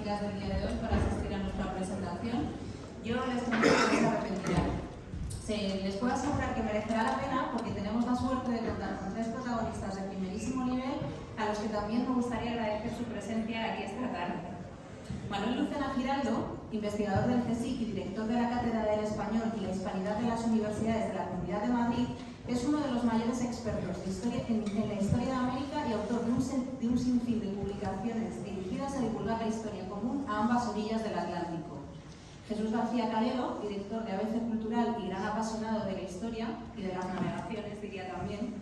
técnicas del día de hoy para asistir a nuestra presentación. Yo les comento que se arrepentirán. Les puedo asegurar que merecerá la pena porque tenemos la suerte de contar con 3 protagonistas de primerísimo nivel a los que también me gustaría agradecer su presencia aquí esta tarde. Manuel Lucena Giraldo, investigador del CSIC y director de la Cátedra del Español y la Hispanidad de las Universidades de la Comunidad de Madrid, es uno de los mayores expertos en la historia de América y autor de un sinfín de publicaciones dirigidas a divulgar la historia común a ambas orillas del Atlántico. Jesús García Calero, director de ABC Cultural y gran apasionado de la historia y de las navegaciones, diría también,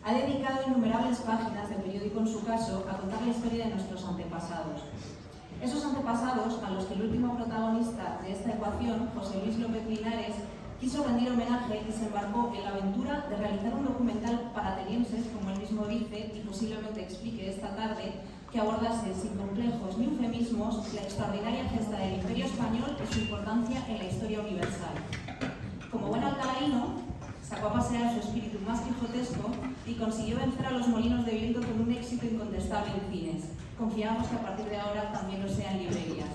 ha dedicado innumerables páginas de periódico en su caso a contar la historia de nuestros antepasados. Esos antepasados a los que el último protagonista de esta ecuación, José Luis López Linares, quiso rendir homenaje y se embarcó en la aventura de realizar un documental para atenienses, como él mismo dice, y posiblemente explique esta tarde, que abordase sin complejos ni eufemismos la extraordinaria gesta del Imperio Español y su importancia en la historia universal. Como buen alcalaíno, sacó a pasear su espíritu más quijotesco y consiguió vencer a los molinos de viento con un éxito incontestable en cines. Confiamos que a partir de ahora también lo sea en librerías,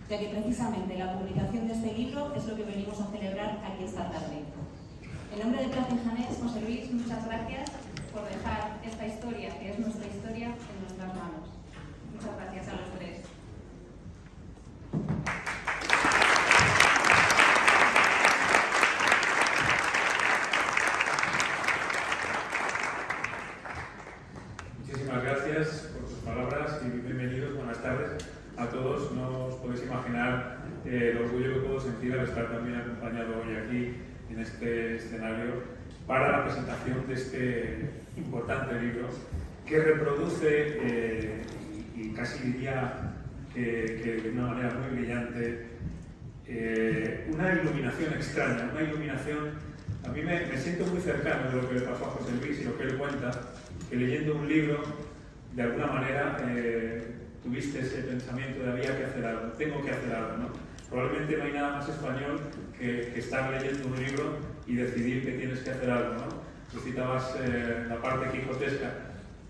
ya que precisamente la publicación de este libro es lo que venimos a celebrar aquí esta tarde. En nombre de Plaza Janés, José Luis, muchas gracias por dejar esta historia, que es nuestra historia, en nuestras manos. Muchas gracias a los 3. Muchísimas gracias por sus palabras y bienvenidos, buenas tardes a todos. No os podéis imaginar el orgullo que puedo sentir al estar también acompañado hoy aquí en este escenario para la presentación de este importante libro que reproduce y casi diría que de una manera muy brillante una iluminación extraña, una iluminación. A mí me siento muy cercano de lo que le pasó a José Luis y lo que él cuenta, que leyendo un libro de alguna manera tuviste ese pensamiento de había que hacer algo, tengo que hacer algo, ¿no? Probablemente no hay nada más español que estar leyendo un libro y decidir que tienes que hacer algo, ¿no? Tú citabas la parte quijotesca.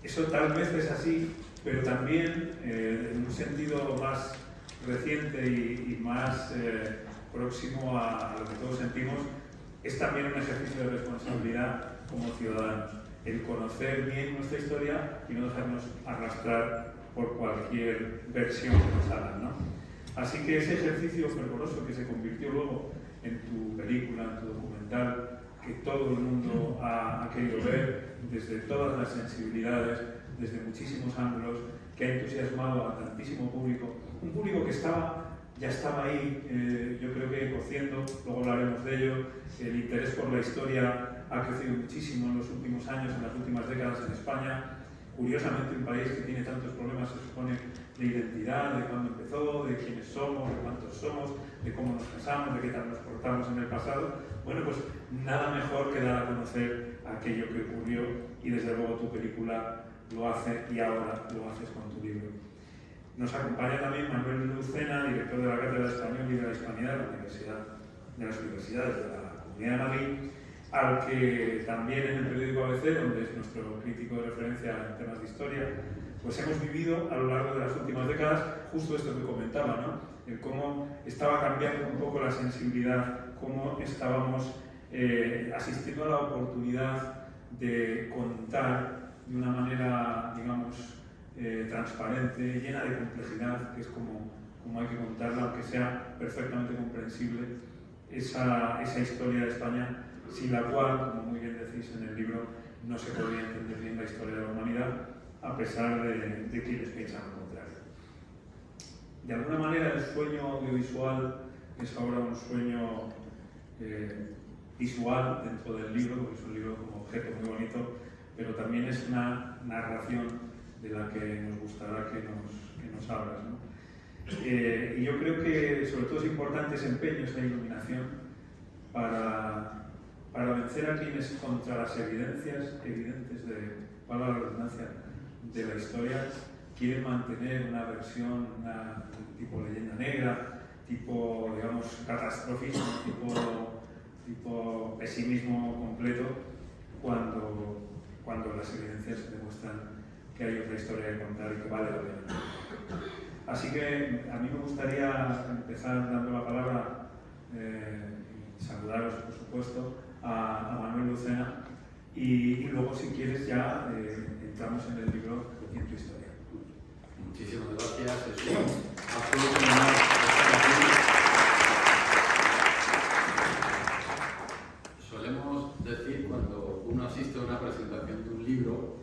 Eso tal vez es así, pero también en un sentido más reciente y más próximo a lo que todos sentimos, es también un ejercicio de responsabilidad como ciudadanos. El conocer bien nuestra historia y no dejarnos arrastrar por cualquier versión que nos hagan, ¿no? Así que ese ejercicio fervoroso que se convirtió luego en tu película, en tu documental, que todo el mundo ha querido ver, desde todas las sensibilidades, desde muchísimos ángulos, que ha entusiasmado a tantísimo público, un público que ya estaba ahí, yo creo que cociendo, luego hablaremos de ello. El interés por la historia ha crecido muchísimo en los últimos años, en las últimas décadas en España. Curiosamente, un país que tiene tantos problemas, se supone, de identidad, de cuándo empezó, de quiénes somos, de cuántos somos, de cómo nos casamos, de qué tal nos portamos en el pasado. Bueno, pues nada mejor que dar a conocer aquello que ocurrió y desde luego tu película lo hace y ahora lo haces con tu libro. Nos acompaña también Manuel Lucena, director de la Cátedra de Español y de la Hispanidad de las Universidades de la Comunidad de Madrid, al que también en el periódico ABC, donde es nuestro crítico de referencia en temas de historia, pues hemos vivido a lo largo de las últimas décadas justo esto que comentaba, ¿no? El cómo estaba cambiando un poco la sensibilidad, cómo estábamos asistiendo a la oportunidad de contar de una manera, digamos, transparente, llena de complejidad, que es como hay que contarla, aunque sea perfectamente comprensible, esa historia de España, sin la cual, como muy bien decís en el libro, no se podría entender bien la historia de la humanidad, a pesar de quienes piensan lo contrario. De alguna manera, el sueño audiovisual es ahora un sueño visual dentro del libro, porque es un libro como objeto muy bonito, pero también es una narración de la que nos gustará que nos hablas, ¿no? Y yo creo que sobre todo es importante ese empeño, esa iluminación, para vencer a quienes contra las evidencias evidentes valga la redundancia, de la historia, quieren mantener una versión, tipo leyenda negra, tipo, digamos, catastrofismo, tipo pesimismo completo, cuando las evidencias demuestran que hay otra historia que contar y que vale la pena. Así que a mí me gustaría empezar dando la palabra y saludaros, por supuesto, a Manuel Lucena y luego, si quieres, ya entramos en el libro de tu historia. Muchísimas gracias, es un absoluto honor estar aquí. Solemos decir cuando uno asiste a una presentación de un libro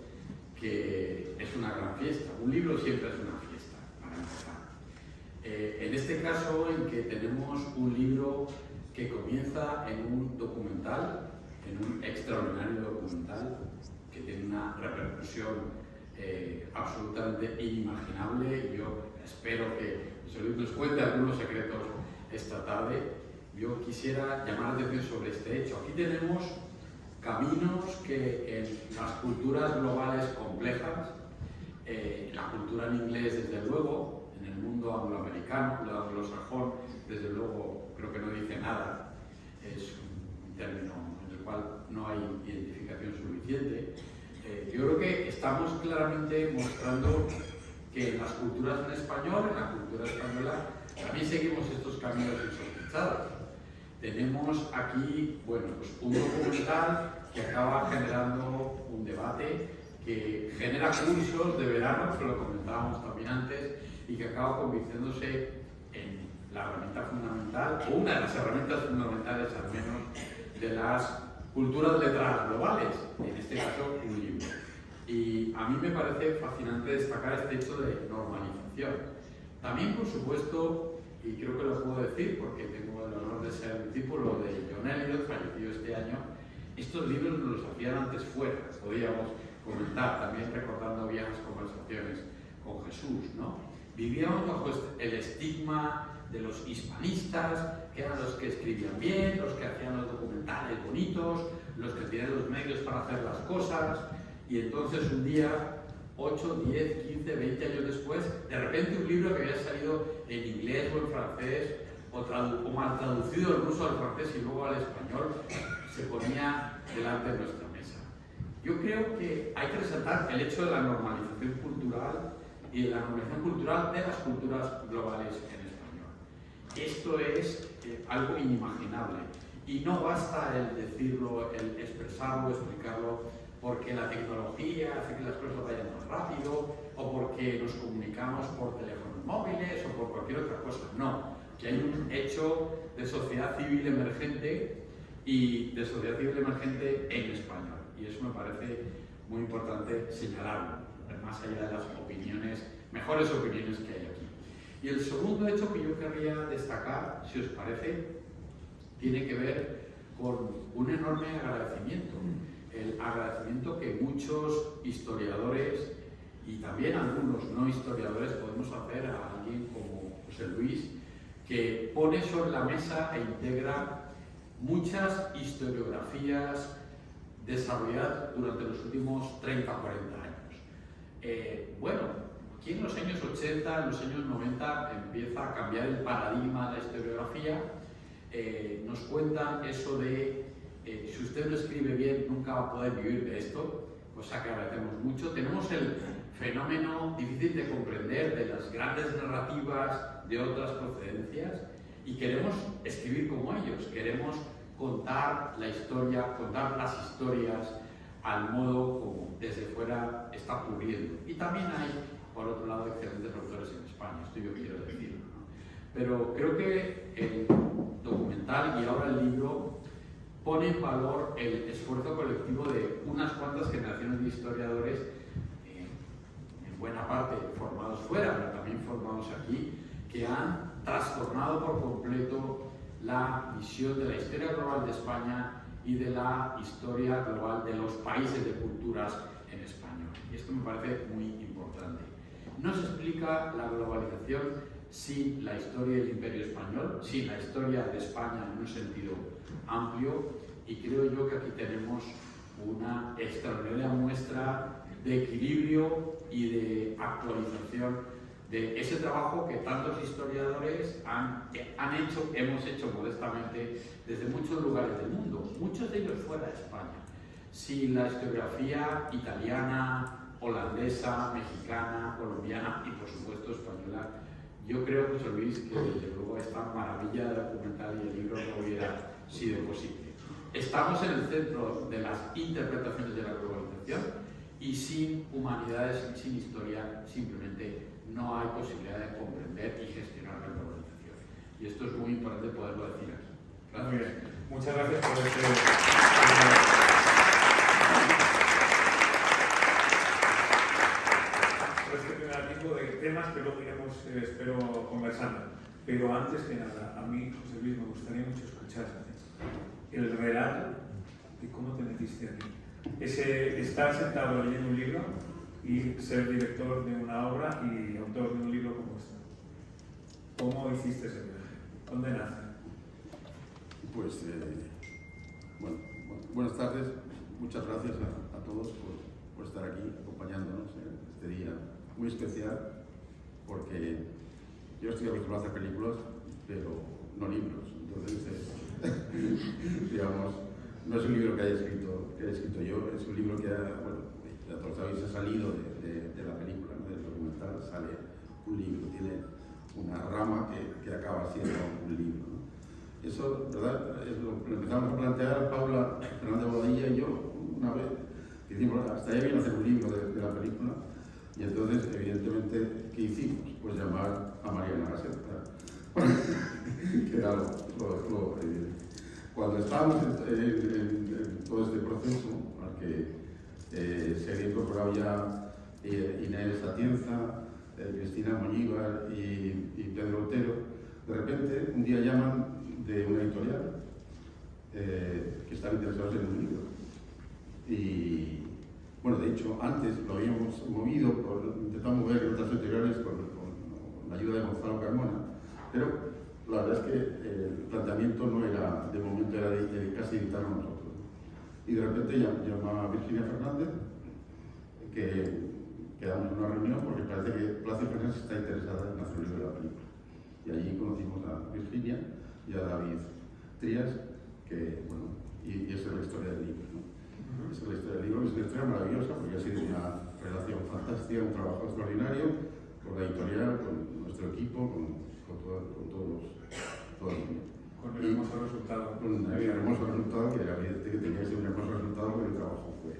que es una gran fiesta. Un libro siempre es una fiesta, para empezar. En este caso, en que tenemos un libro que comienza en un documental, en un extraordinario documental que tiene una repercusión absolutamente inimaginable. Yo espero que José Luis nos cuente algunos secretos esta tarde. Yo quisiera llamar la atención sobre este hecho. Aquí tenemos caminos que en las culturas globales complejas, la cultura en inglés desde luego, en el mundo angloamericano, el anglosajón desde luego creo que no dice nada, es un término en el cual no hay identificación suficiente. Yo creo que estamos claramente mostrando que en las culturas en español, en la cultura española, también seguimos estos caminos insospechados. Tenemos aquí, bueno, pues un documental que acaba generando un debate, que genera cursos de verano, que lo comentábamos también antes, y que acaba convirtiéndose en la herramienta fundamental, o una de las herramientas fundamentales al menos, de las culturas letradas globales, en este caso un libro. Y a mí me parece fascinante destacar este hecho de normalización. También, por supuesto, y creo que lo puedo decir porque tengo el honor de ser discípulo de John Eliot, fallecido este año, estos libros nos los hacían antes fuera, podríamos comentar, también recordando viejas conversaciones con Jesús, ¿no? Vivíamos bajo el estigma de los hispanistas, que eran los que escribían bien, los que hacían los documentales bonitos, los que tenían los medios para hacer las cosas, y entonces un día, 8, 10, 15, 20 años después, de repente un libro que había salido en inglés o en francés, o mal traducido del ruso al francés y luego al español, se ponía delante de nuestra mesa. Yo creo que hay que resaltar el hecho de la normalización cultural y de la normalización cultural de las culturas globales en español. Esto es algo inimaginable y no basta el decirlo, el expresarlo, explicarlo, porque la tecnología hace que las cosas vayan más rápido o porque nos comunicamos por teléfonos móviles o por cualquier otra cosa. No, que hay un hecho de sociedad civil emergente y de sociedad civil emergente en español. Y eso me parece muy importante señalarlo, más allá de las opiniones, mejores opiniones que hay aquí. Y el segundo hecho que yo querría destacar, si os parece, tiene que ver con un enorme agradecimiento. El agradecimiento que muchos historiadores y también algunos no historiadores podemos hacer a alguien como José Luis, que pone sobre la mesa e integra muchas historiografías desarrolladas durante los últimos 30 o 40 años. Bueno, aquí en los años 80, en los años 90 empieza a cambiar el paradigma de la historiografía. Nos cuentan eso de si usted no escribe bien nunca va a poder vivir de esto, cosa que agradecemos mucho. Tenemos el fenómeno difícil de comprender de las grandes narrativas de otras procedencias y queremos escribir como ellos, queremos contar la historia, contar las historias al modo como desde fuera está ocurriendo. Y también hay, por otro lado, excelentes autores en España, esto yo quiero decirlo, ¿no? Pero creo que el documental y ahora el libro pone en valor el esfuerzo colectivo de unas cuantas generaciones de historiadores, en buena parte formados fuera, pero también formados aquí, que han trastornado por completo la visión de la historia global de España y de la historia global de los países de culturas en español. Y esto me parece muy importante. No se explica la globalización sin la historia del Imperio Español, sin la historia de España en un sentido amplio, y creo yo que aquí tenemos una extraordinaria muestra de equilibrio y de actualización de ese trabajo que tantos historiadores hemos hecho modestamente desde muchos lugares del mundo, muchos de ellos fuera de España. Si la historiografía italiana, holandesa, mexicana, colombiana y por supuesto española Yo creo, José Luis, que desde luego esta maravilla documental y el libro no hubiera sido posible. Estamos en el centro de las interpretaciones de la globalización y sin humanidades, sin historia, simplemente no hay posibilidad de comprender y gestionar la globalización. Y esto es muy importante poderlo decir aquí. Gracias. Muy bien. Muchas gracias por este primer tipo de temas que luego iremos, espero, conversando. Pero antes que nada, a mí, José Luis, me gustaría mucho escucharte el relato de cómo te metiste aquí. Estar sentado leyendo un libro y ser director de una obra y autor de un libro como este. ¿Cómo hiciste ese viaje? ¿Dónde nace? Pues, buenas tardes. Muchas gracias a todos por estar aquí acompañándonos en este día muy especial, porque yo estoy acostumbrado a hacer películas, pero no libros. Entonces, digamos, no es un libro que haya escrito yo, es un libro que ya todos sabéis, ha salido de la película, ¿no? Del documental sale un libro, tiene una rama que acaba siendo un libro, ¿no? Eso, ¿verdad? Lo empezamos a plantear Paula Fernández Bodilla y yo una vez, que decimos, hasta ya viene a hacer un libro de la película, y entonces, evidentemente, ¿qué hicimos? Pues llamar a Mariana Gasset, que era cuando estábamos en todo este proceso, al que se había incorporado ya Inés Atienza, Cristina Moñívar y Pedro Otero, de repente un día llaman de una editorial que están interesados en un libro. Y bueno, de hecho, antes lo habíamos movido, intentamos mover en otras editoriales con la ayuda de Gonzalo Carmona, pero la verdad es que el planteamiento no era, de momento, era de casi editarlo nosotros. Y de repente llama a Virginia Fernández, que quedamos en una reunión porque parece que Plácido Fernández está interesada en hacer un libro de la película. Y allí conocimos a Virginia y a David Trías, que, bueno, y esa es la historia del libro, ¿no? Esa es la historia del libro, es una historia maravillosa porque ha sido una relación fantástica, un trabajo extraordinario con la editorial, con nuestro equipo, con todos los Con el hermoso resultado. Con el hermoso resultado, que era evidente que tenía que ser un hermoso resultado porque el trabajo fue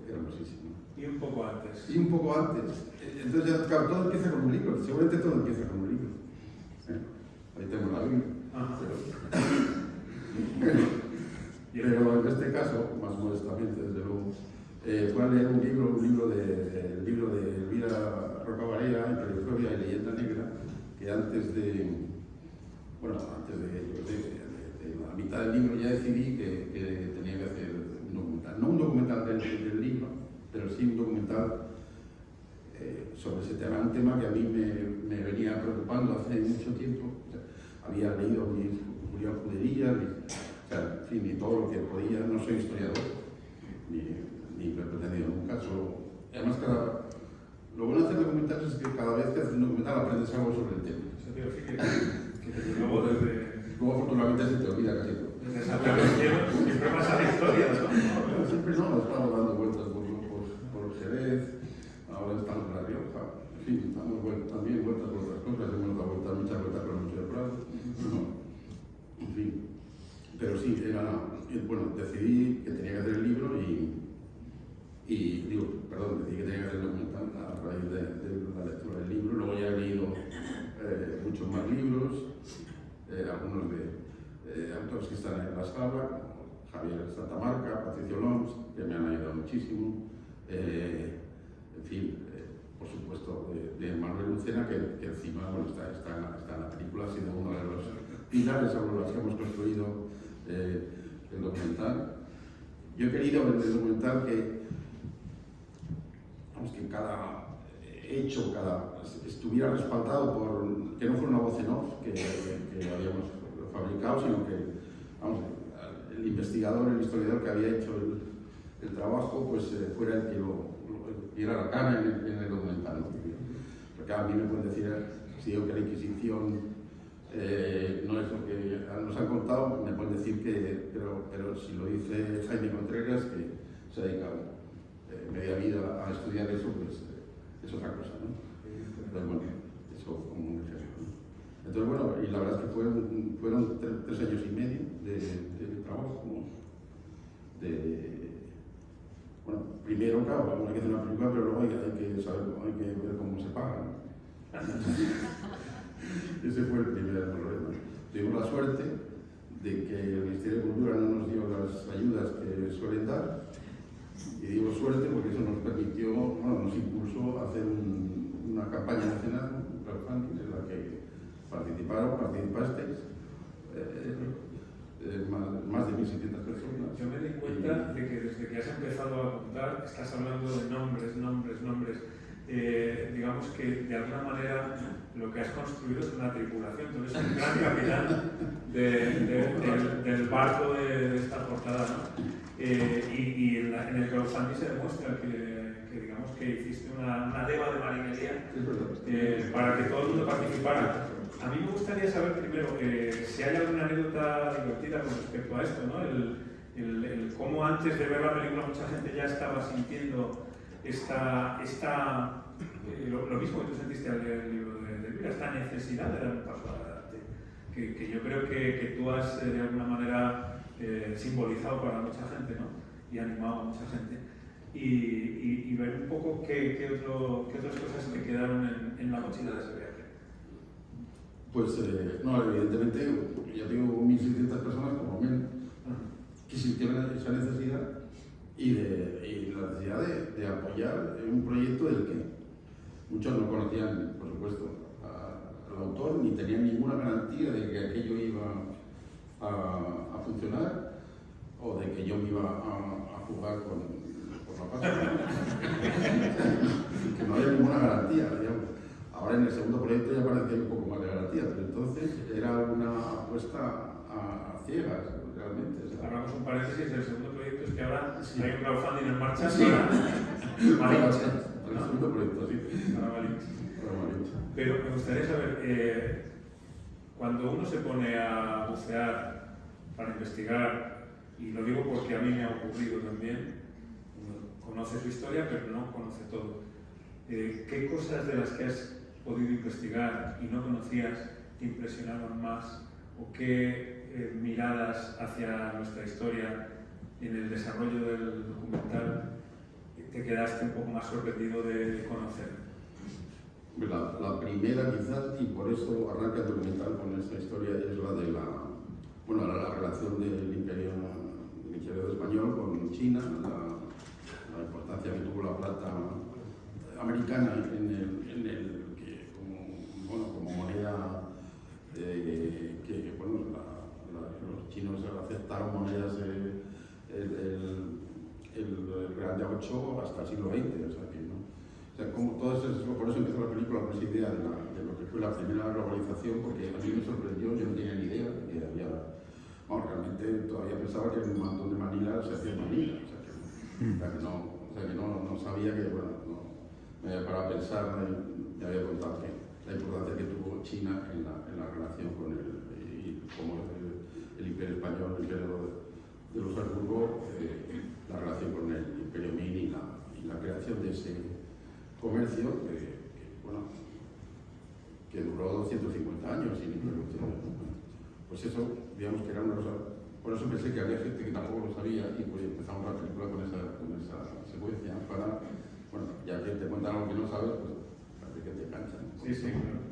hermosísimo. Y un poco antes. Y un poco antes. Entonces, ya, claro, todo empieza con un libro, seguramente todo empieza con un libro. Ahí tengo la Biblia. Pero en este caso, más modestamente, desde luego, fue a leer un libro de Elvira Rocabarea, Imperiofobia y Leyenda Negra, que antes de la mitad del libro ya decidí que tenía que hacer un documental. No un documental del libro, pero sí un documental sobre ese tema, un tema que a mí me venía preocupando hace mucho tiempo. O sea, había leído Julián Judería, en fin, y todo lo que podía. No soy historiador, ni lo he pretendido nunca. Además, lo bueno de hacer documentales es que cada vez que haces un documental aprendes algo sobre el tema. Luego afortunadamente se te olvida casi todo. Siempre pasa la historia, ¿no? Siempre no, estamos dando vueltas por Jerez, ahora estamos en La Rioja, en fin, damos también vueltas por otras cosas, hemos dado muchas vueltas por el Museo del Prado, en fin. Pero sí, decidí que tenía que hacer el libro decidí que tenía que hacer el documental a raíz de la lectura del libro. Luego ya he leído muchos más libros, algunos de autores que están en la sala, como Javier Santamarca, Patricio Loms, que me han ayudado muchísimo, en fin, por supuesto, de Manuel Lucena, que encima está en la película, ha sido uno de los pilares sobre los que hemos construido el documental. Yo he querido en el documental que cada hecho, estuviera respaldado por, que no fuera una voz en off que habíamos fabricado, sino que el investigador, el historiador que había hecho el trabajo, pues fuera el que lo diera la cara en el documental, ¿no? Porque a mí me pueden decir, si digo que la Inquisición no es lo que nos han contado, me pueden decir que, pero si lo dice Jaime Contreras, que se ha dedicado media vida a estudiar eso, pues es otra cosa, ¿no? Entonces, bueno, eso como un ejemplo. Entonces, bueno, y la verdad es que fueron 3 años y medio de trabajo. Bueno, primero, claro, hay que hacer una película, pero luego hay que saber, hay que ver cómo se paga, ¿no? Ese fue el primer problema. Tuvimos la suerte de que el Ministerio de Cultura no nos dio las ayudas que suelen dar, y digo suerte porque eso nos permitió, bueno, nos impulsó a hacer una campaña nacional, un crowdfunding, en la que participasteis más de 1.600 personas. Yo me di cuenta de que desde que has empezado a contar estás hablando de nombres. Digamos que de alguna manera lo que has construido es una tripulación, tú eres un gran capitán del barco de esta portada, ¿no? Y en el crowdfunding se demuestra que digamos que hiciste una leva de marinería para que todo el mundo participara. A mí me gustaría saber primero si hay alguna anécdota divertida con respecto a esto, ¿no? El cómo antes de ver la película mucha gente ya estaba sintiendo lo mismo que tú sentiste al leer el libro de Elvira, esta necesidad de dar un paso adelante, que yo creo que tú has de alguna manera simbolizado para mucha gente, ¿no? Y animado a mucha gente. Y ver un poco qué otras cosas te quedaron en la mochila de ese viaje. Pues, no, evidentemente, ya tengo 1.600 personas, como menos, que sintieron esa necesidad y la necesidad de apoyar un proyecto del que muchos no conocían, por supuesto, al autor, ni tenían ninguna garantía de que aquello iba a funcionar o de que yo me iba a jugar por la pasta. Que no había ninguna garantía, digamos. Ahora en el segundo proyecto ya parecía un poco más de garantía, pero entonces era una apuesta a ciegas, realmente. Hablamos un paréntesis, el segundo proyecto es que ahora hay un crowdfunding en marcha para el segundo proyecto, sí. Para Malinche. Pero me gustaría saber, cuando uno se pone a bucear para investigar, y lo digo porque a mí me ha ocurrido también, uno conoce su historia pero no conoce todo. ¿Qué cosas de las que has podido investigar y no conocías te impresionaron más? ¿O qué miradas hacia nuestra historia en el desarrollo del documental te quedaste un poco más sorprendido de conocer? La primera quizás, y por eso arranca el documental con esta historia, es la de la relación del imperio español con China, la importancia que tuvo la plata americana como moneda que los chinos aceptaron monedas el real de 8 hasta el siglo XX, como todo eso, por eso empezó la película con esa idea de lo que fue la primera globalización, porque a mí me sorprendió, yo no tenía ni idea de que había, realmente todavía pensaba que el mantón de Manila se hacía en Manila, que no sabía que, me había parado a pensar, me había contado que la importancia que tuvo China en la relación con como el imperio español, el imperio de los Habsburgo, la relación con el imperio Ming y la creación de ese comercio que duró 250 años sin interrupción. Pues eso, digamos que era una cosa. Por eso pensé que había gente que tampoco lo sabía y pues empezamos la película con esa secuencia para, ya que te cuentan algo que no sabes, pues parece que te enganchan. Sí, claro.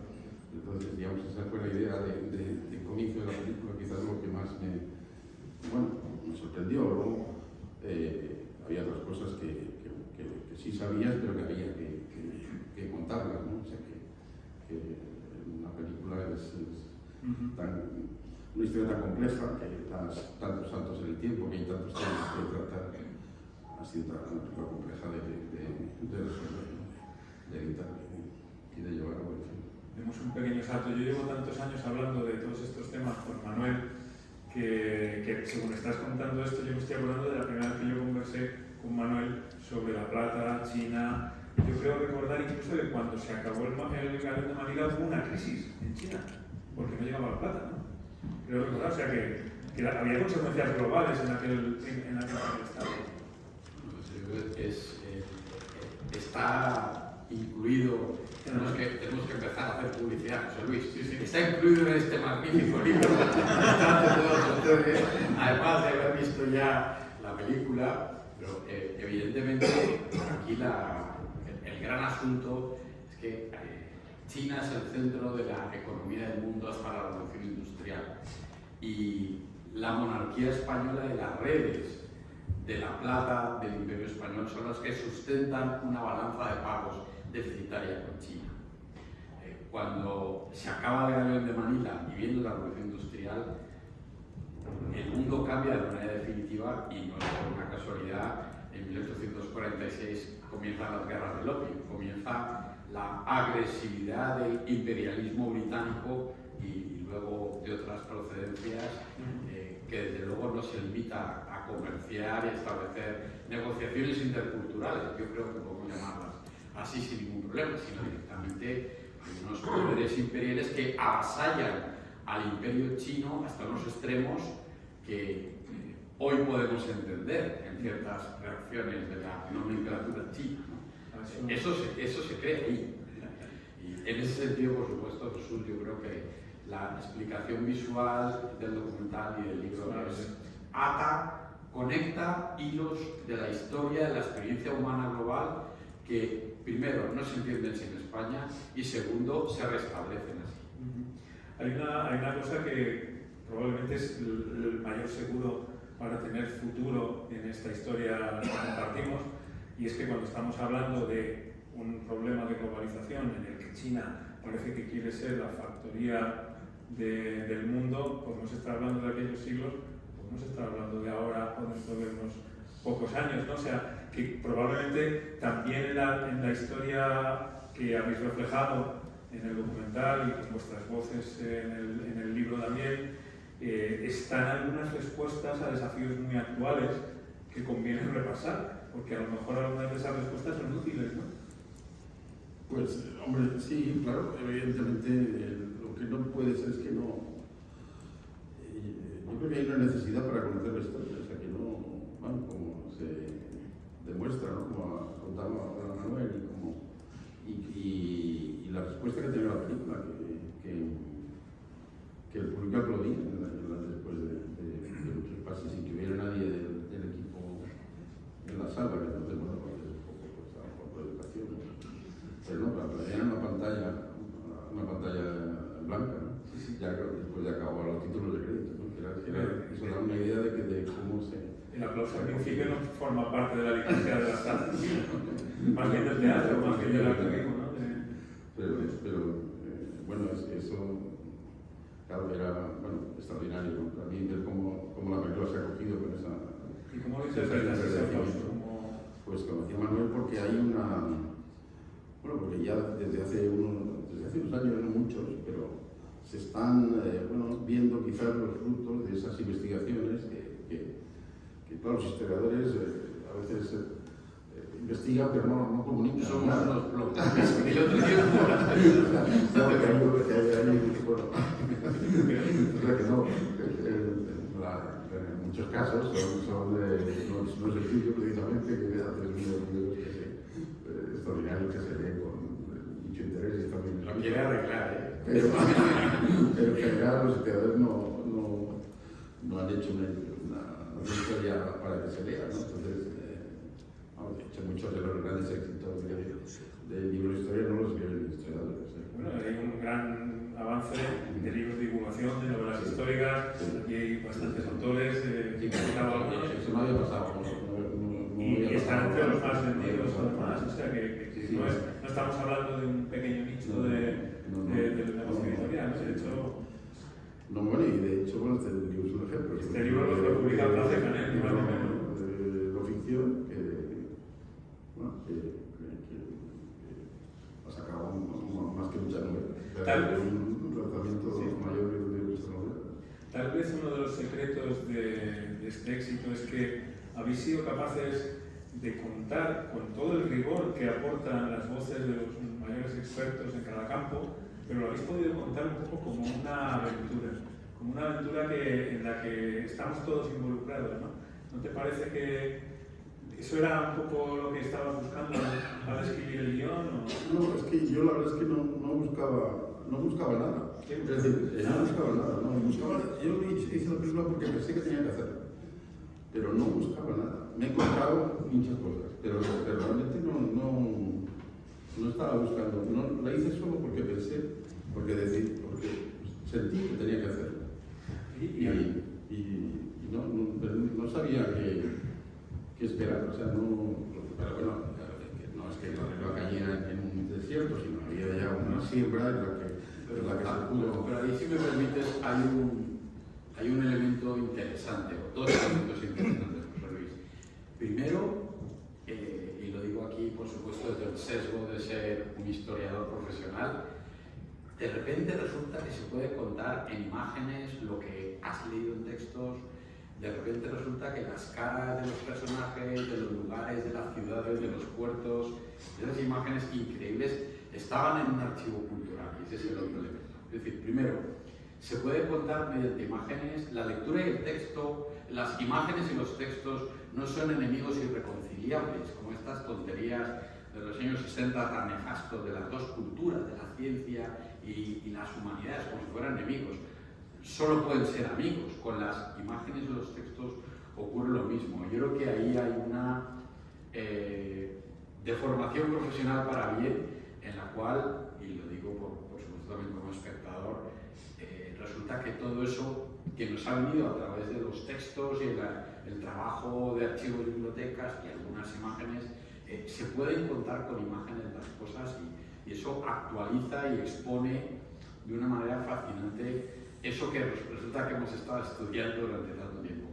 Entonces, digamos, esa fue la idea de comienzo de la película, quizás lo que más me sorprendió. Luego había otras cosas que sí sabías, pero que había que contarlas, ¿no? O sea, que una película es una historia tan compleja, que das tantos saltos en el tiempo, que hay tantos temas que tratar, ha sido una película compleja de resolver, de editar y de llevar a cabo. Vemos un pequeño salto. Yo llevo tantos años hablando de todos estos temas con Manuel que según estás contando esto, yo me estoy acordando de la primera vez que yo conversé con Manuel sobre la plata, China. Yo creo recordar incluso de cuando se acabó el galeón de Manila hubo una crisis en China, porque no llegaba la plata, ¿no? Creo recordar, o sea que había consecuencias globales en aquel estado. Está incluido, tenemos que empezar a hacer publicidad, José Luis. Sí. está incluido en este magnífico libro de todos ustedes, además de haber visto ya la película, pero evidentemente aquí el gran asunto es que China es el centro de la economía del mundo hasta la revolución industrial y la monarquía española y las redes de la plata del Imperio Español son las que sustentan una balanza de pagos deficitaria con China. Cuando se acaba la rebelión de Manila y viene la revolución industrial, el mundo cambia de manera definitiva y no es por una casualidad. En 1846 comienzan las guerras del opio, comienza la agresividad del imperialismo británico y luego de otras procedencias que desde luego no se limita a comerciar y a establecer negociaciones interculturales, yo creo que podemos llamarlas así sin ningún problema, sino directamente hay unos poderes imperiales que avasallan al imperio chino hasta unos extremos que hoy podemos entender en ciertas reacciones de la nomenclatura china, ¿no? Eso se cree ahí. Y en ese sentido, por supuesto, Jesús, yo creo que la explicación visual del documental y del libro es conecta hilos de la historia, de la experiencia humana global que, primero, no se entienden sin España y, segundo, se restablecen así. Hay una cosa que probablemente es el mayor seguro para tener futuro en esta historia que compartimos, y es que cuando estamos hablando de un problema de globalización en el que China parece que quiere ser la factoría del mundo, pues no se está hablando de aquellos siglos, pues no se está hablando de ahora o dentro de unos pocos años, ¿no? O sea, que probablemente también en la historia que habéis reflejado en el documental y con vuestras voces en el libro también, están algunas respuestas a desafíos muy actuales que conviene repasar, porque a lo mejor algunas de esas respuestas son útiles, ¿no? Pues, hombre, sí, claro, evidentemente lo que no puede ser es que no... yo creo que hay una necesidad para conocer la historia, o sea, que no, bueno, como se demuestra, ¿no? Como contaba ahora Manuel, y la respuesta que tenía la película, que el público aplaudía después de muchos pases sin que hubiera nadie del equipo en la sala, que entonces, bueno, pues es un poco, pues, a lo mejor por educación, ¿no? Pero no, era una pantalla blanca, ¿no? Sí. Ya después de acabar los títulos de crédito, ¿no? Eso da una idea de cómo se... El aplauso al principio no forma parte de la liturgia de la sala, más bien del teatro, más bien del activismo, ¿no? Pero bueno, eso, claro, era, bueno, extraordinario, ¿no? También ver cómo la película se ha cogido con esa... ¿Y cómo lo interpretas ese aplauso? Pues como decía Manuel, porque hay una... Bueno, porque ya desde hace unos años, no muchos, pero se están viendo quizás los frutos de esas investigaciones que todos los historiadores a veces investigan pero no comunican. Somos unos locos. Y otro en muchos casos no es el tuyo precisamente, que haces unos libros extraordinarios que se leen con mucho interés y también... Lo quiere arreglar, Pero en general los historiadores no han hecho una historia para que se lea, ¿no? Entonces, de hecho, muchos de los grandes éxitos de libros de historia no los escriben historiadores. Bueno, hay un gran avance de libros de divulgación, de novelas históricas, aquí hay bastantes autores, eso no había pasado. Y están entre los más vendidos además, o sea que no estamos hablando de un pequeño nicho del negocio editorial, de hecho... No, bueno, y de hecho, bueno, este libro es un ejemplo. Este libro lo publica Plaza Canel, de ficción, que ha sacado más que muchas novelas. Un tratamiento mayor de muchas novelas. Tal vez uno de los secretos de este éxito es que habéis sido capaces de contar con todo el rigor que aportan las voces de los mayores expertos en cada campo, pero lo habéis podido contar un poco como una aventura en la que estamos todos involucrados, ¿no? ¿No te parece que ¿Eso era un poco lo que estabas buscando al escribir el guión? ¿O? No, es que yo la verdad es que no buscaba nada. Es decir, no buscaba nada. Yo hice la película porque pensé que tenía que hacerlo, pero no buscaba nada. Me he encontrado muchas cosas, pero realmente no estaba buscando. No, la hice solo porque pensé, porque sentí que tenía que hacerlo. Y no sabía qué esperar. O sea, pero bueno, no es que la cayera en un desierto, sino había ya una siembra en la que se pudo. Pero ahí, si me permites, hay un elemento interesante, o dos elementos interesantes, José Luis. Primero, y lo digo aquí, por supuesto, desde el sesgo de ser un historiador profesional, de repente resulta que se puede contar en imágenes lo que has leído en textos. De repente resulta que las caras de los personajes, de los lugares, de las ciudades, de los puertos, de esas imágenes increíbles estaban en un archivo cultural, y ese es el otro elemento. Es decir, primero, se puede contar mediante imágenes, la lectura y el texto, las imágenes y los textos no son enemigos irreconciliables, como estas tonterías de los años 60 tan nefastos de las dos culturas, de la ciencia y las humanidades, como si fueran enemigos. Solo pueden ser amigos. Con las imágenes y los textos ocurre lo mismo. Yo creo que ahí hay una deformación profesional para bien, en la cual, y lo digo por supuesto también como espectador, resulta que todo eso que nos ha venido a través de los textos y el trabajo de archivos de bibliotecas y algunas imágenes, se pueden contar con imágenes las cosas, y eso actualiza y expone de una manera fascinante eso que resulta que hemos estado estudiando durante tanto tiempo.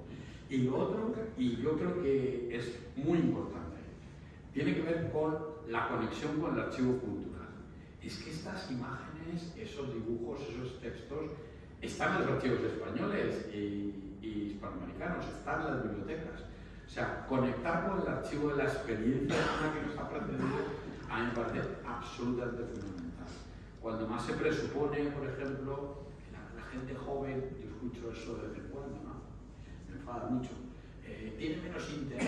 Y lo otro, y yo creo que es muy importante, tiene que ver con la conexión con el archivo cultural. Es que estas imágenes, esos dibujos, esos textos, están en los archivos españoles y hispanoamericanos, están en las bibliotecas. O sea, conectar con el archivo de la experiencia que nos ha precedido, a mí me parece absolutamente fundamental. Cuando más se presupone, por ejemplo, la gente joven, yo escucho eso de vez en cuando, ¿no? Me enfada mucho. Tiene menos interés.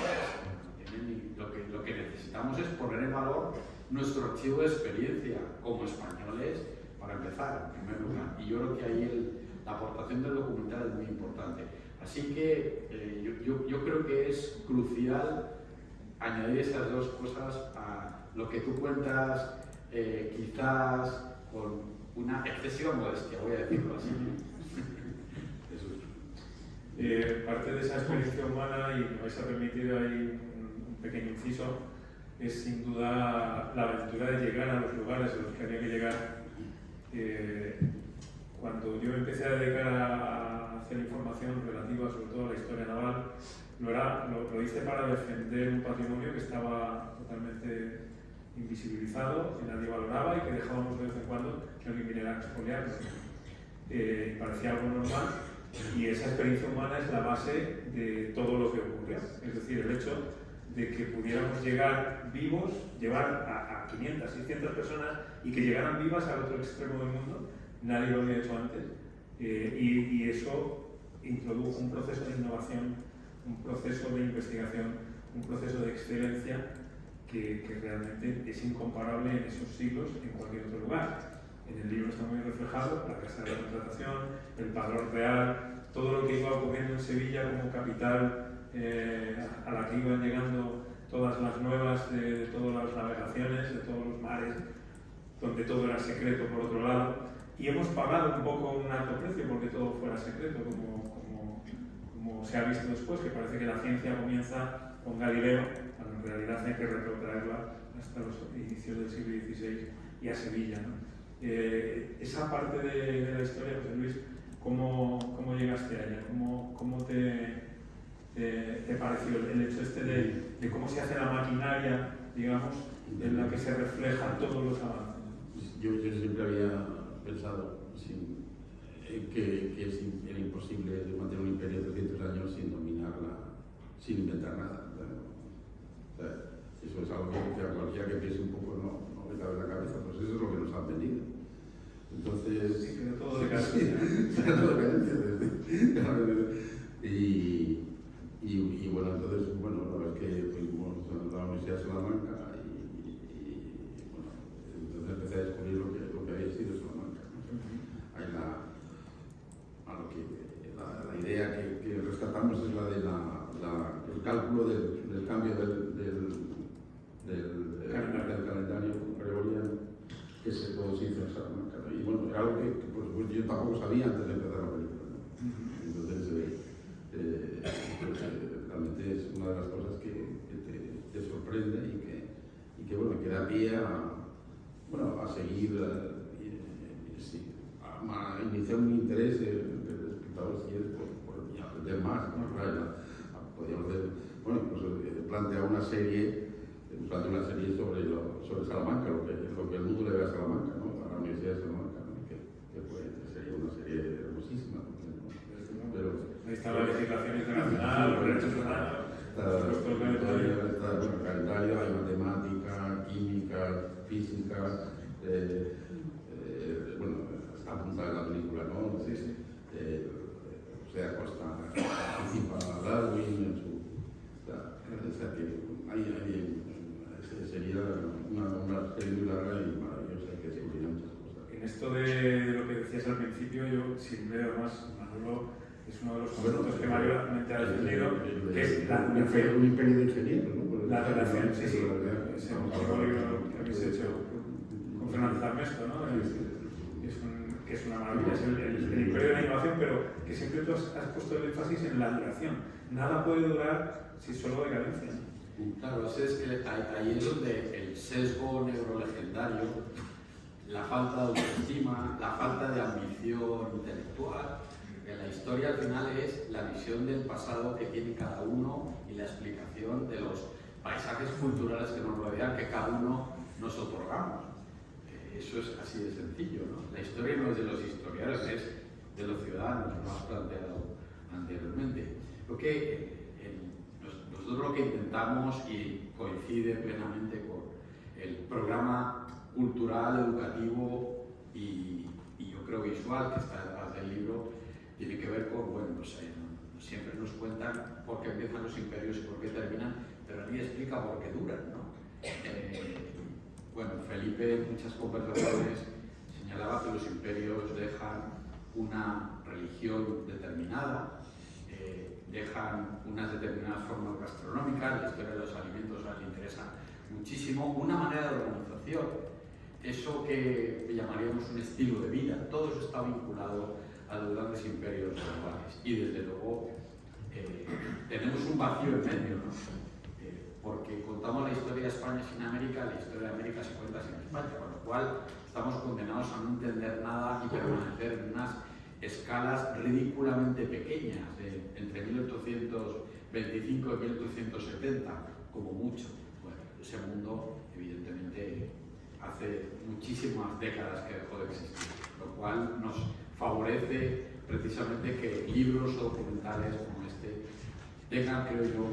Lo que necesitamos es poner en valor nuestro archivo de experiencia como españoles, para empezar, en primer lugar. Y yo creo que ahí la aportación del documental es muy importante. Así que yo creo que es crucial añadir esas dos cosas a lo que tú cuentas, quizás con una excesiva modestia, voy a decirlo así. Parte de esa experiencia humana, y me vais a permitir ahí un pequeño inciso, es sin duda la aventura de llegar a los lugares a los que había que llegar. Cuando yo empecé a dedicar a hacer información relativa sobre todo a la historia naval, lo hice para defender un patrimonio que estaba totalmente invisibilizado, que nadie valoraba y que dejábamos de vez en cuando que alguien viniera a expoliarlo. Parecía algo normal, y esa experiencia humana es la base de todo lo que ocurrió. Es decir, el hecho de que pudiéramos llegar vivos, llevar a 500, 600 personas y que llegaran vivas al otro extremo del mundo, nadie lo había hecho antes, y eso introdujo un proceso de innovación, un proceso de investigación, un proceso de excelencia que realmente es incomparable en esos siglos en cualquier otro lugar. En el libro está muy reflejado la Casa de la Contratación, el Padrón Real, todo lo que iba ocurriendo en Sevilla como capital a la que iban llegando todas las nuevas de todas las navegaciones, de todos los mares, donde todo era secreto por otro lado. Y hemos pagado un poco un alto precio porque todo fuera secreto, como se ha visto después, que parece que la ciencia comienza con Galileo, cuando en realidad hay que retrotraerla hasta los inicios del siglo XVI y a Sevilla, ¿no? Esa parte de la historia, José Luis, ¿cómo llegaste a ella? ¿Cómo te pareció el hecho de cómo se hace la maquinaria, digamos, en la que se reflejan todos los avances? Yo siempre había pensado que era imposible mantener un imperio de 300 años sin dominarla, sin inventar nada. O sea, eso es algo que a cualquiera que piense un poco no le cabe en la cabeza, pues eso es lo que nos han vendido. Entonces... Sí, pero todo de cadencia. Todo de cadencia. Y bueno, entonces, bueno, la verdad es que fuimos a la Universidad de Salamanca y bueno, entonces empecé a descubrir lo que había sido Salamanca, ¿no? Ahí la idea que rescatamos es la de el cálculo del cambio del calendario gregoriano que se hizo en Salamanca, ¿no? Y bueno, era algo que por supuesto yo tampoco sabía antes de empezar la película, ¿no? Entonces realmente es una de las cosas que te sorprende y que bueno, que da pie a seguir a iniciar un interés del espectador si quieres por aprender más, ¿no? Podríamos hacer, bueno, incluso plantear una serie sobre Salamanca, lo que el mundo le ve a Salamanca, ¿no? A la Universidad de Salamanca, ¿no? Que sería una serie hermosísima, ¿no? Pero ahí está la legislación internacional, los derechos humanos. Está el calendario, hay matemática, química, física, bueno, está apuntada en la película, ¿no? Sí, sí. O sea, participa Darwin en su... O sea, que sería una serie muy larga y maravillosa que seguiría muchas cosas. En esto de lo que decías al principio, yo sin ver más, Manolo es uno de los conceptos que mayormente ha defendido, que es un imperio de ingenieros, ¿no? La relación, sí, sí, es el último libro que habéis hecho con Fernández Armesto, ¿no? Que es una maravilla, es el imperio de la innovación, pero que siempre tú has puesto el énfasis en la duración. Nada puede durar si solo decadencia. Claro, ahí es donde el sesgo neurolegendario, la falta de autoestima, la falta de ambición intelectual, que la historia al final es la visión del pasado que tiene cada uno y la explicación de los paisajes culturales que nos rodean, que cada uno nos otorgamos. Eso es así de sencillo, ¿no? La historia no es de los historiadores, es de los ciudadanos, como has planteado anteriormente. Nosotros lo que intentamos, y coincide plenamente con el programa cultural, educativo y yo creo visual que está detrás del libro, tiene que ver con, bueno, pues siempre nos cuentan por qué empiezan los imperios y por qué terminan, pero nadie explica por qué duran, ¿no? Bueno, Felipe en muchas conversaciones señalaba que los imperios dejan una religión determinada, dejan unas determinadas formas gastronómicas, la historia de los alimentos le interesa muchísimo, una manera de organización, eso que llamaríamos un estilo de vida, todo eso está vinculado a los grandes imperios globales y desde luego tenemos un vacío en medio, ¿no? Porque contamos la historia de España sin América, la historia de América se cuenta sin España, con lo cual estamos condenados a no entender nada y permanecer en unas escalas ridículamente pequeñas, entre 1825 y 1870, como mucho. Bueno, ese mundo, evidentemente, hace muchísimas décadas que dejó de existir, lo cual nos favorece precisamente que libros o documentales como este tengan, creo yo,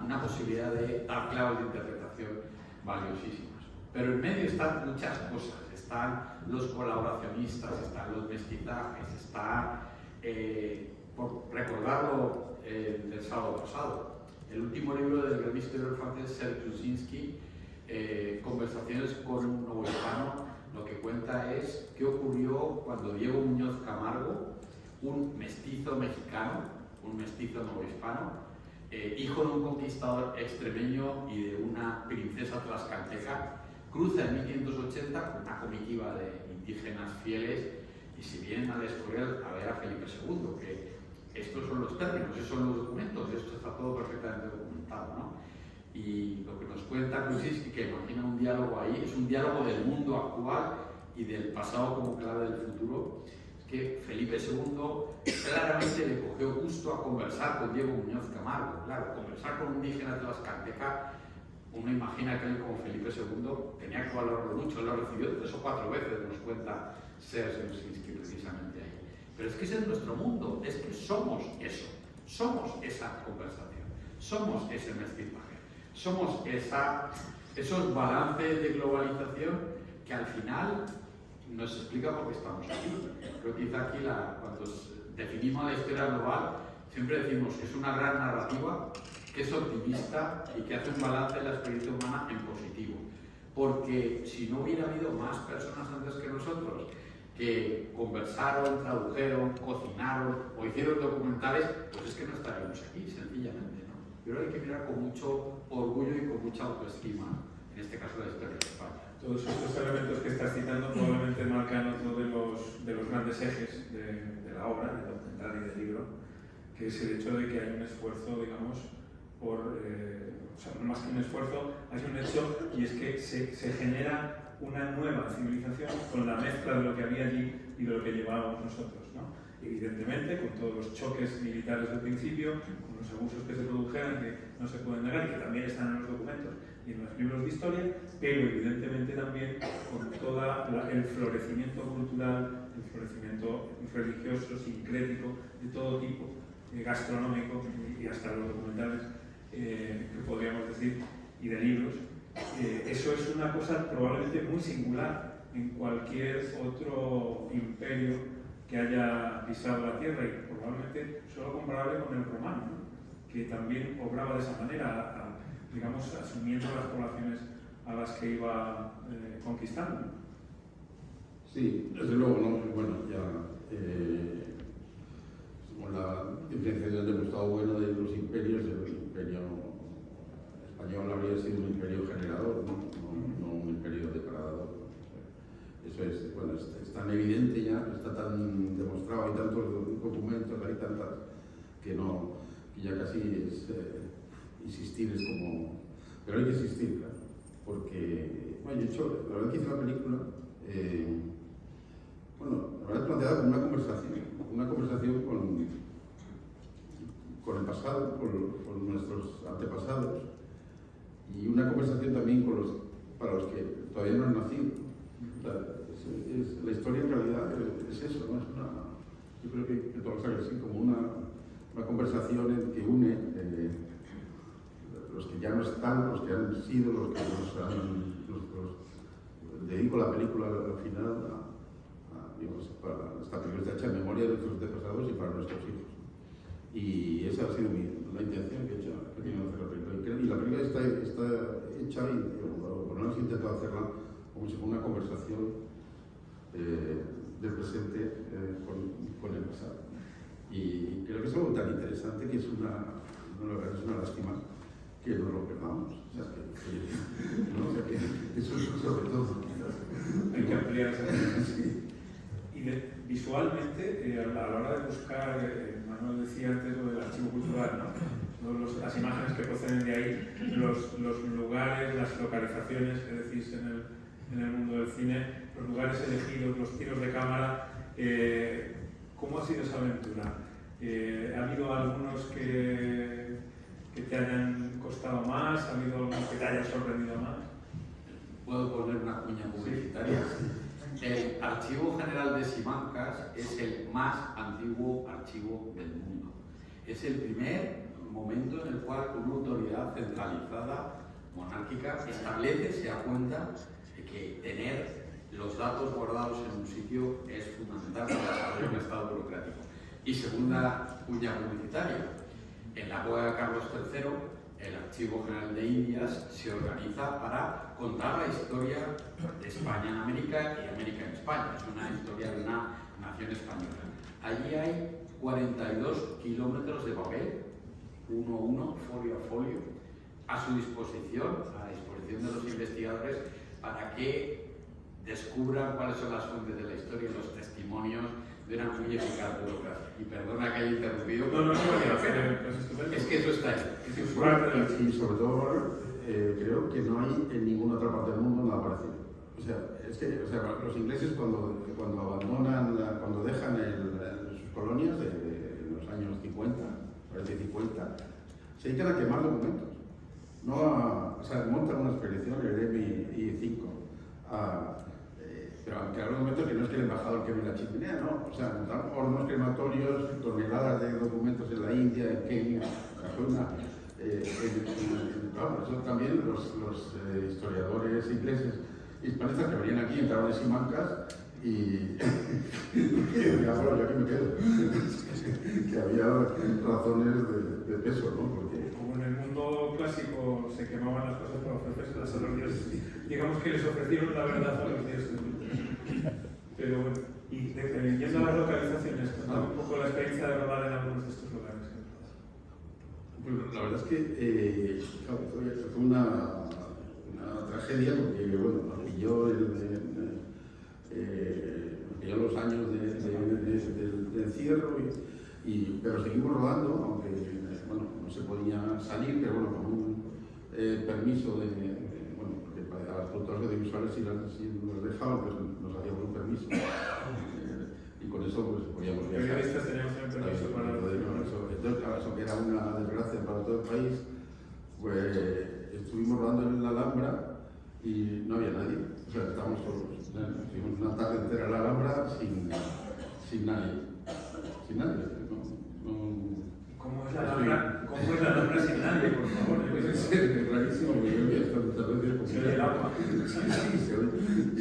una posibilidad de dar claves de interpretación valiosísimas. Pero en medio están muchas cosas. Están los colaboracionistas, están los mestizajes, está, por recordarlo del sábado pasado, el último libro del gran historiador francés Serge Lusinski, Conversaciones con un novohispano, lo que cuenta es qué ocurrió cuando Diego Muñoz Camargo, un mestizo mexicano, un mestizo novohispano, hijo de un conquistador extremeño y de una princesa tlaxcalteca, cruza en 1580 con una comitiva de indígenas fieles y si vienen a Escorial a ver a Felipe II, que estos son los términos, esos son los documentos, esto está todo perfectamente documentado, ¿no? Y lo que nos cuenta Lusinski, que imagina un diálogo ahí, es un diálogo del mundo actual y del pasado como clave del futuro, es que Felipe II claramente le cogió gusto a conversar con Diego Muñoz Camargo. Claro, conversar con un indígena tlaxcalteca, uno imagina que él como Felipe II tenía que valorarlo mucho, él lo recibió 3 o 4 veces, nos cuenta Serge Lusinski precisamente ahí. Pero es que ese es nuestro mundo, es que somos eso, somos esa conversación, somos ese mestizaje, somos esos balances de globalización que al final nos explica por qué estamos aquí. Creo que quizá aquí cuando definimos la historia global Siempre decimos que es una gran narrativa, que es optimista y que hace un balance de la experiencia humana en positivo. Porque si no hubiera habido más personas antes que nosotros que conversaron, tradujeron, cocinaron o hicieron documentales, pues es que no estaríamos aquí, sencillamente, ¿no? Pero hay que mirar con mucho orgullo y con mucha autoestima, en este caso, la historia de España. Todos estos elementos que estás citando probablemente marcan otro de los grandes ejes de la obra, del documental y del libro, que es el hecho de que hay un esfuerzo, digamos, por, o sea, no más que un esfuerzo, hay un hecho, y es que se genera una nueva civilización con la mezcla de lo que había allí y de lo que llevábamos nosotros, ¿no? Evidentemente, con todos los choques militares del principio, con los abusos que se produjeron, que no se pueden negar y que también están en los documentos y en los libros de historia, pero evidentemente también con todo el florecimiento cultural, el florecimiento religioso, sincrético, de todo tipo, gastronómico y hasta los documentales, que podríamos decir, y de libros. Eso es una cosa probablemente muy singular en cualquier otro imperio que haya pisado la tierra y probablemente solo comparable con el romano, ¿no? Que también obraba de esa manera, digamos, asumiendo las poblaciones a las que iba conquistando. Sí, desde luego, ¿no? Bueno, ya con la diferenciación del Estado bueno de los imperios, el imperio español habría sido un imperio generador, no un imperio depredador. Eso es, bueno, es tan evidente ya, está tan demostrado, hay tantos documentos, hay tantas, que ya casi es insistir, es como... Pero hay que insistir, claro, porque, bueno, yo he hecho, la verdad que hice la película, bueno, la verdad planteada como una conversación con el pasado, con nuestros antepasados, y una conversación también para los que todavía no han nacido. La historia en realidad es eso, ¿no? Yo creo que todo sale así, como una conversación que une los que ya no están, los que han sido, los que dedico la película al final digamos, esta película está hecha en memoria de nuestros antepasados y para nuestros hijos. Y esa ha sido la intención que he tenido de hacer la película. Y la película está hecha, y por lo menos he intentado hacerla como si fuera una conversación del presente con el pasado. Y creo que es algo tan interesante que es una lástima que no lo perdamos. O sea, que eso es sobre todo. Hay que ampliar esa sí. Y visualmente, a la hora de buscar, Manuel decía antes lo del archivo cultural, ¿no? Las imágenes que proceden de ahí, los lugares, las localizaciones que decís en el mundo del cine, los lugares elegidos, los tiros de cámara, ¿cómo ha sido esa aventura? ¿Ha habido algunos que te hayan costado más? ¿Ha habido algunos que te hayan sorprendido más? ¿Puedo poner una cuña publicitaria? El Archivo General de Simancas es el más antiguo archivo del mundo. Es el primer momento en el cual una autoridad centralizada, monárquica, se da cuenta de que tener los datos guardados en un sitio es fundamental para desarrollar un estado burocrático. Y segunda cuña publicitaria, en la época de Carlos III, el Archivo General de Indias se organiza para contar la historia de España en América y América en España. Es una historia de una nación española. Allí hay 42 kilómetros de papel, uno a uno, folio a folio, a su disposición, a disposición de los investigadores, para que descubran cuáles son las fuentes de la historia y los testimonios de una muy eficaz burocracia. Y perdona que haya interrumpido, es que eso está ahí. Y sobre todo, creo que no hay en ninguna otra parte del mundo nada parecido. O sea, los ingleses cuando abandonan, cuando dejan sus colonias de los años 50, 40 y 50, se dedican a quemar documentos. O sea, montan una expedición, el MI5, pero aunque hay documentos que no es que el embajador queme la chimenea, no. O sea, montaron hornos crematorios, toneladas de documentos en la India, en Kenia. O sea, fue una... claro, eso también los historiadores ingleses hispanistas que venían aquí entraban en Simancas y bueno, yo aquí me quedo. que había razones de peso, ¿no? Porque como en el mundo clásico se quemaban las cosas para ofrecérselas a los dioses, digamos que les ofrecieron la verdad a los dioses. Pero bueno, y yendo a las localizaciones, contad un poco la experiencia de rodar en algunos de estos lugares. bueno, la verdad es que claro, fue una tragedia porque bueno, nos pilló los años de encierro, pero seguimos rodando, aunque bueno, no se podía salir, pero bueno, con un permiso bueno, porque a las productoras audiovisuales si nos dejaban, pues nos hacíamos un permiso. Y con eso pues podíamos viajar. Periodistas teníamos un permiso para... Entonces, claro, eso que era una desgracia para todo el país, pues estuvimos rodando en la Alhambra y no había nadie. O sea, estábamos solos. Estuvimos una tarde entera en la Alhambra sin nadie. Sin nadie. ¿Cómo es la Alhambra sin nadie, por favor? Es rarísimo, porque yo he estado muchas veces. Se oye el agua. Sí, se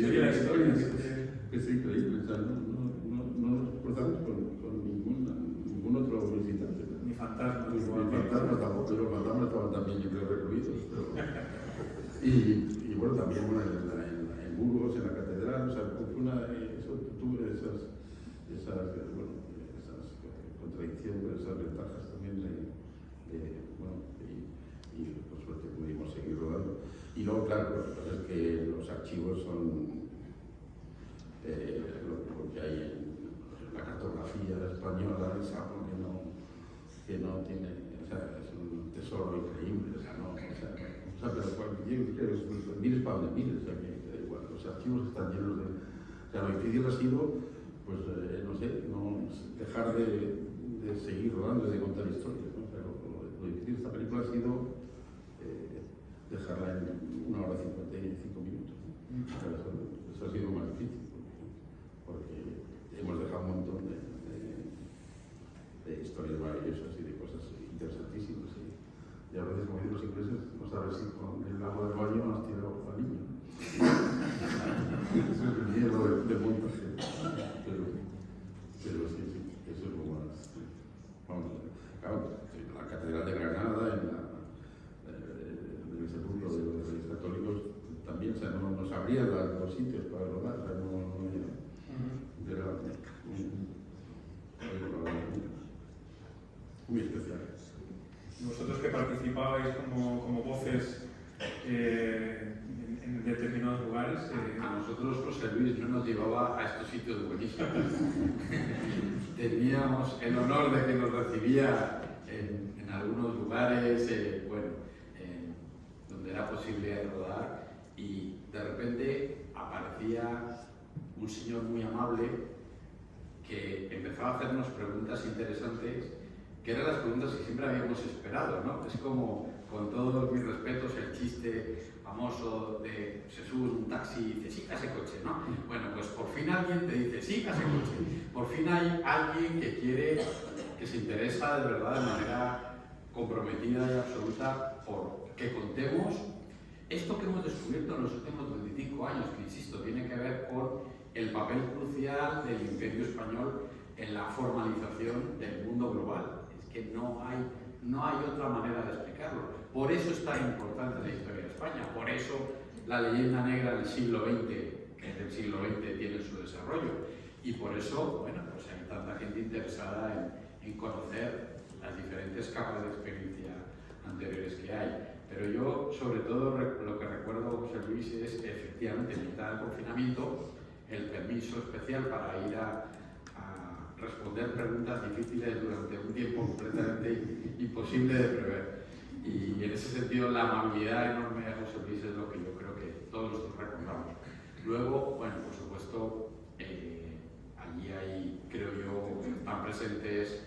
oye la historia. Es increíble. O sea, no nos cruzamos con ningún otro visitante. Ni fantasmas. Ni fantasmas tampoco, pero los fantasmas estaban también, yo creo, recluidos. Y bueno, también bueno, en Burgos, en la catedral, o sea, tuve esas contradicciones, esas ventajas también bueno, y por suerte pudimos seguir rodando. Y luego, claro, lo que pasa es que los archivos son lo que hay en la cartografía española, es algo que no tiene, o sea, es un tesoro increíble, o sea, pero mires para donde mires, o sea, que da igual, los archivos están llenos de, o sea, lo difícil ha sido, pues, no sé, no dejar de seguir rodando, de contar historias, ¿no? O sea, lo difícil de esta película ha sido dejarla en 1 hora 55 minutos, ¿no? O sea, eso ha sido más difícil, porque hemos dejado un montón de historias maravillosas y de cosas interesantísimas. Y a veces, como dicen los ingleses, no sabes si con el agua del baño has tirado al niño. Eso es el miedo de montaje. Pero sí, eso es lo más. Vamos, claro, en la Catedral de Granada, en el sepulcro de los Reyes Católicos, también, o sea, no nos abrían los sitios para rodar, o sea, era muy especial. Vosotros que participabais como voces en determinados lugares. A nosotros José Luis no nos llevaba a estos sitios buenísimos. Teníamos el honor de que nos recibía en algunos lugares, donde era posible rodar, y de repente aparecía un señor muy amable que empezaba a hacernos preguntas interesantes, que eran las preguntas que siempre habíamos esperado, ¿no? Es como, con todos mis respetos, el chiste famoso de se sube un taxi y dice, sí, ese coche, ¿no? Bueno, pues por fin alguien te dice, sí, ese coche. Por fin hay alguien que se interesa de verdad, de manera comprometida y absoluta, por que contemos esto que hemos descubierto en los últimos 25 años, que insisto, tiene que ver con el papel crucial del Imperio Español en la formalización del mundo global. Es que no hay otra manera de explicarlo. Por eso es tan importante la historia de España, por eso la leyenda negra del siglo XX, que es del siglo XX, tiene su desarrollo, y por eso, bueno, pues hay tanta gente interesada en conocer las diferentes capas de experiencia anteriores que hay. Pero yo, sobre todo, lo que recuerdo, José Luis, es efectivamente, en mitad del confinamiento, el permiso especial para ir a responder preguntas difíciles durante un tiempo completamente imposible de prever. Y en ese sentido, la amabilidad enorme de José Luis es lo que yo creo que todos nosotros recordamos. Luego, bueno, por supuesto, allí hay, creo yo, están presentes,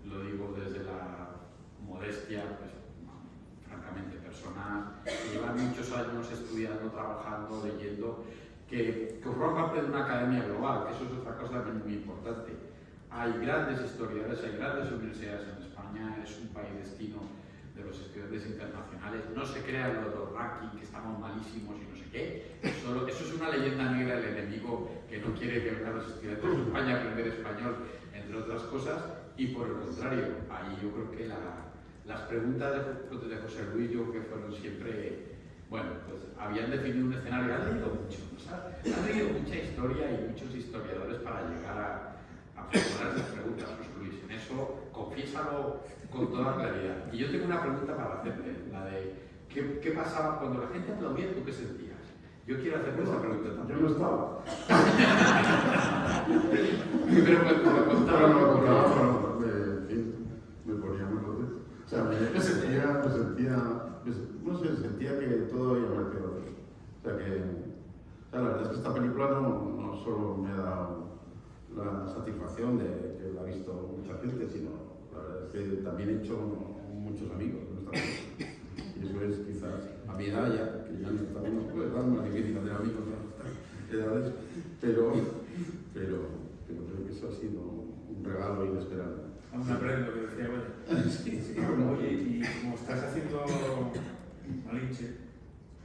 lo digo desde la modestia, pues, francamente, personas que llevan muchos años estudiando, trabajando, leyendo, que forman parte de una academia global, que eso es otra cosa también muy importante. Hay grandes historiadores, hay grandes universidades en España, es un país destino de los estudiantes internacionales. No se crean los rankings, que estamos malísimos y no sé qué. Eso es una leyenda negra del enemigo que no quiere que vengan los estudiantes de España a aprender español en entre otras cosas, y por el contrario, ahí yo creo que las preguntas de José Luis yo creo que fueron siempre, bueno, pues habían definido un escenario, han leído mucho, ¿sabes? Han leído mucha historia y muchos historiadores para llegar a formular esas preguntas, José Luis. En eso, confiésalo con toda claridad. Y yo tengo una pregunta para hacerte, la de ¿qué pasaba cuando la gente aplaudía? ¿Tú qué sentías? Yo quiero hacerte esa pregunta también. Yo no estaba. Pero cuando lo contaba, en fin, me ponía muy contento. O sea, me sentía, no sé, sentía que todo había merecido. O sea, la verdad es que esta película no solo me ha dado la satisfacción de que la ha visto mucha gente, sino la verdad es que también he hecho muchos amigos en esta película. Y eso es quizás a mi edad ya, que ya no está uno, pues es más difícil hacer amigos a estas edades, pero creo que eso ha sido un regalo inesperado. Aún aprendo lo que decía, bueno. Sí. Oye, y como estás haciendo Malinche,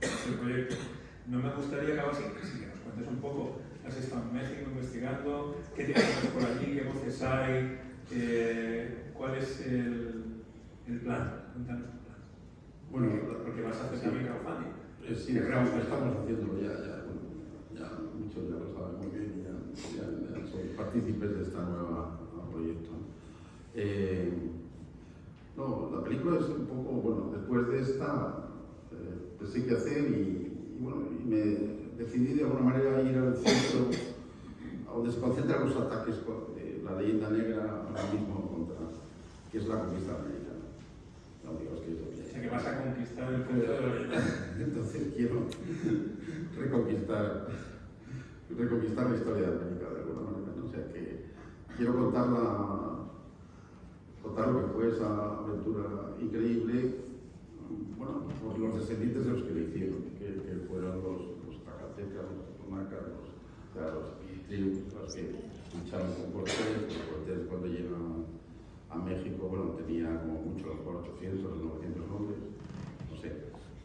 el proyecto, no me gustaría que acabas si nos cuentes un poco. Has estado en México investigando, qué te encuentras por allí, qué voces hay, cuál es el plan. Cuéntanos tu plan. Bueno, porque vas a hacer también crowdfunding. Sí, estamos haciéndolo ya muchos ya lo saben muy bien, ya son partícipes de este nuevo proyecto. No, la película es un poco, bueno, después de esta, pensé qué hacer y me decidí de alguna manera ir al centro, a donde se concentran los ataques de la leyenda negra ahora mismo que es la conquista americana. No digo que O sea, que vas a conquistar el centro de la leyenda. Entonces quiero reconquistar la historia de América de alguna manera, ¿no? O sea que quiero contar lo que fue esa aventura increíble, bueno, por los descendientes de los que lo hicieron, que fueron los zacatecas, los totonacas, los tribus, los que lucharon con Cortés. Cortés cuando llega a México, bueno, tenía como mucho, por 800 o 900 hombres, no sé,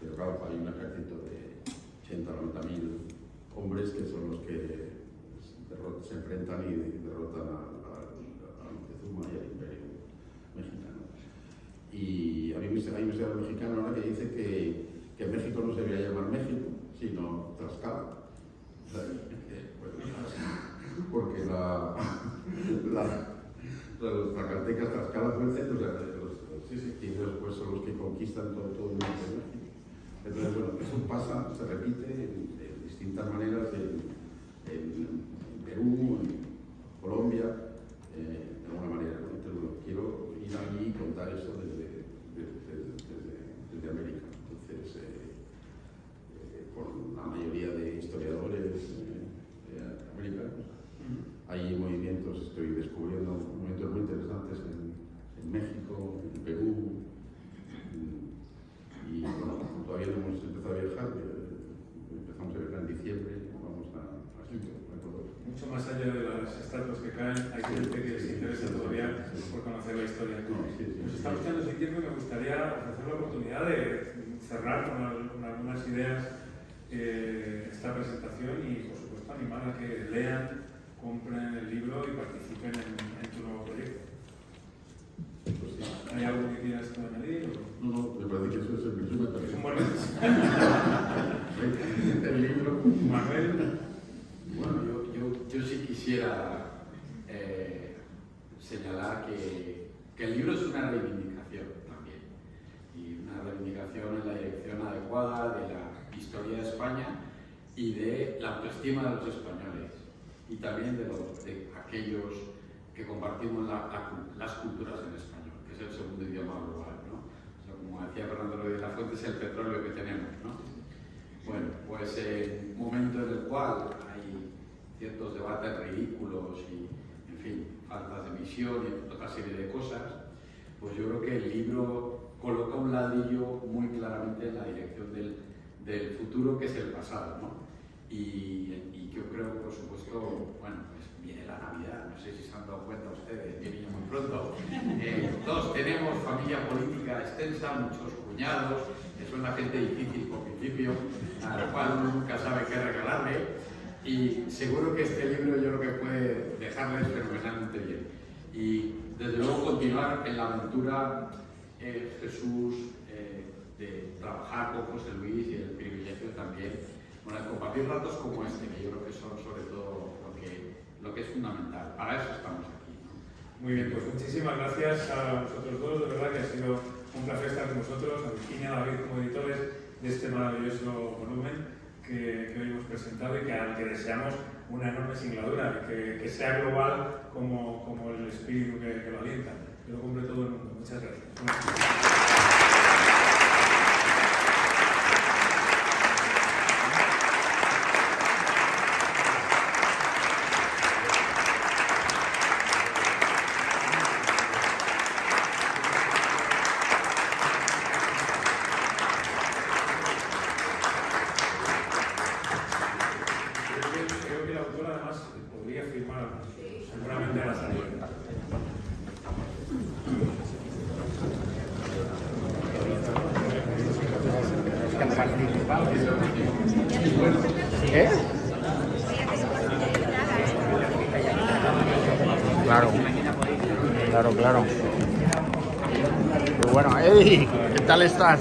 pero claro, hay un ejército de 80 o 90 mil hombres que son los que se enfrentan y derrotan a Moctezuma y al Imperio mexicano. Y a mí me sale el mexicano ahora que dice que México no se debería llamar México, sino Tlaxcala. O sea, porque los zacatecas, Tlaxcala fue el centro, o sea, y después son los que conquistan todo el mundo de México. Entonces, bueno, eso pasa, se repite de distintas maneras en Perú, en Colombia, de alguna manera. Entonces, bueno, quiero ir allí y contar eso desde América. Entonces, con la mayoría de historiadores americanos, hay movimientos, estoy descubriendo movimientos muy interesantes en México, en Perú, y bueno, todavía no hemos empezado a viajar, empezamos a viajar en diciembre, vamos a Egipto, a Ecuador. Mucho más allá de las estatuas que caen, hay gente que se interesa todavía por conocer la historia. Nos estamos quedando sin tiempo y me gustaría ofrecer la oportunidad de cerrar con algunas ideas esta presentación y, por supuesto, animar a que lean, compren el libro y participen en tu nuevo proyecto. Pues sí. ¿Hay algo que quieras añadir? No, me parece que eso es el resumen. Es un buen mensaje. El libro. Manuel. Bueno, yo sí quisiera señalar que el libro es una reivindicación también, y una reivindicación en la dirección adecuada de la historia de España y de la autoestima de los españoles, y también de aquellos que compartimos las culturas en español, que es el segundo idioma global, ¿no? O sea, como decía Fernando López de la Fuente, es el petróleo que tenemos, ¿no? Bueno, pues un momento en el cual hay ciertos debates ridículos y, en fin, faltas de visión y otra serie de cosas, pues yo creo que el libro coloca un ladrillo muy claramente en la dirección del futuro, que es el pasado, ¿no? Y yo creo, por supuesto, bueno, pues viene la Navidad, no sé si se han dado cuenta ustedes, viene muy pronto. Todos tenemos familia política extensa, muchos cuñados, que son la gente difícil por principio, a la cual uno nunca sabe qué regalarle, y seguro que este libro yo creo que puede dejarles fenomenalmente bien. en la aventura Jesús de trabajar con José Luis y el privilegio también, bueno, de compartir ratos como este, que yo creo que son sobre todo lo que es fundamental. Para eso estamos aquí, ¿no? Muy bien, pues muchísimas gracias a vosotros dos, de verdad que ha sido un placer estar con vosotros, a Virginia, a David como editores de este maravilloso volumen que hoy hemos presentado y al que deseamos una enorme singladura, que sea global como el espíritu que lo alienta, que lo compre todo el mundo. Muchas gracias. Creo que la autora además podría firmar seguramente a la salida. ¿Eh? Claro, claro, claro. Pues bueno, Eddie, ¿qué tal estás?